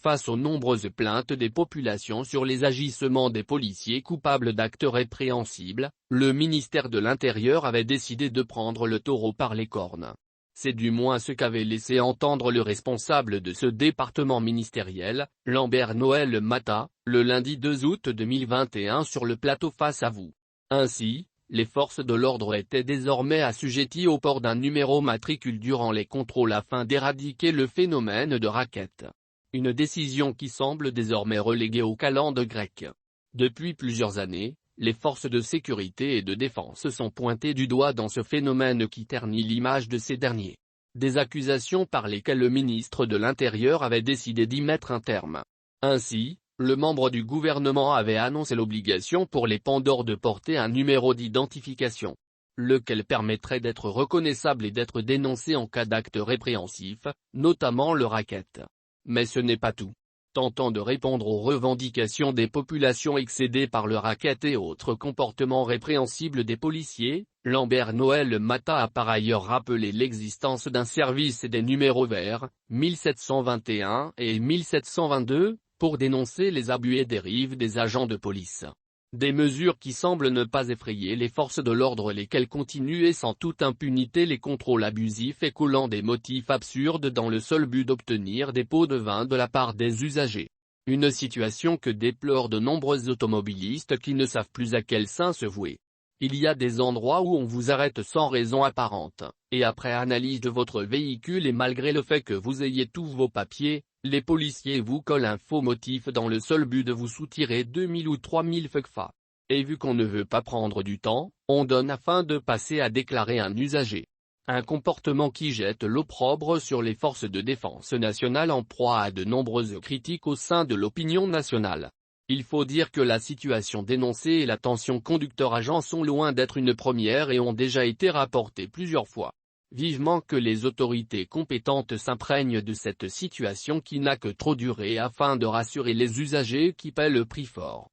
Face aux nombreuses plaintes des populations sur les agissements des policiers coupables d'actes répréhensibles, le ministère de l'Intérieur avait décidé de prendre le taureau par les cornes. C'est du moins ce qu'avait laissé entendre le responsable de ce département ministériel, Lambert Noël Matta, le lundi 2 août 2021 sur le plateau Face à vous. Ainsi, les forces de l'ordre étaient désormais assujetties au port d'un numéro matricule durant les contrôles afin d'éradiquer le phénomène de racket. Une décision qui semble désormais reléguée aux calendes grecques. Depuis plusieurs années, les forces de sécurité et de défense sont pointées du doigt dans ce phénomène qui ternit l'image de ces derniers. Des accusations par lesquelles le ministre de l'Intérieur avait décidé d'y mettre un terme. Ainsi, le membre du gouvernement avait annoncé l'obligation pour les Pandores de porter un numéro d'identification, lequel permettrait d'être reconnaissable et d'être dénoncé en cas d'acte répréhensif, notamment le racket. Mais ce n'est pas tout. Tentant de répondre aux revendications des populations excédées par le racket et autres comportements répréhensibles des policiers, Lambert Noël Matta a par ailleurs rappelé l'existence d'un service et des numéros verts, 1721 et 1722, pour dénoncer les abus et dérives des agents de police. Des mesures qui semblent ne pas effrayer les forces de l'ordre, lesquelles continuent et sans toute impunité les contrôles abusifs et coulant des motifs absurdes dans le seul but d'obtenir des pots de vin de la part des usagers. Une situation que déplorent de nombreux automobilistes qui ne savent plus à quel saint se vouer. Il y a des endroits où on vous arrête sans raison apparente, et après analyse de votre véhicule et malgré le fait que vous ayez tous vos papiers, les policiers vous collent un faux motif dans le seul but de vous soutirer 2000 ou 3000 FCFA. Et vu qu'on ne veut pas prendre du temps, on donne afin de passer à déclarer un usager. Un comportement qui jette l'opprobre sur les forces de défense nationale en proie à de nombreuses critiques au sein de l'opinion nationale. Il faut dire que la situation dénoncée et la tension conducteur-agent sont loin d'être une première et ont déjà été rapportées plusieurs fois. Vivement que les autorités compétentes s'imprègnent de cette situation qui n'a que trop duré afin de rassurer les usagers qui paient le prix fort.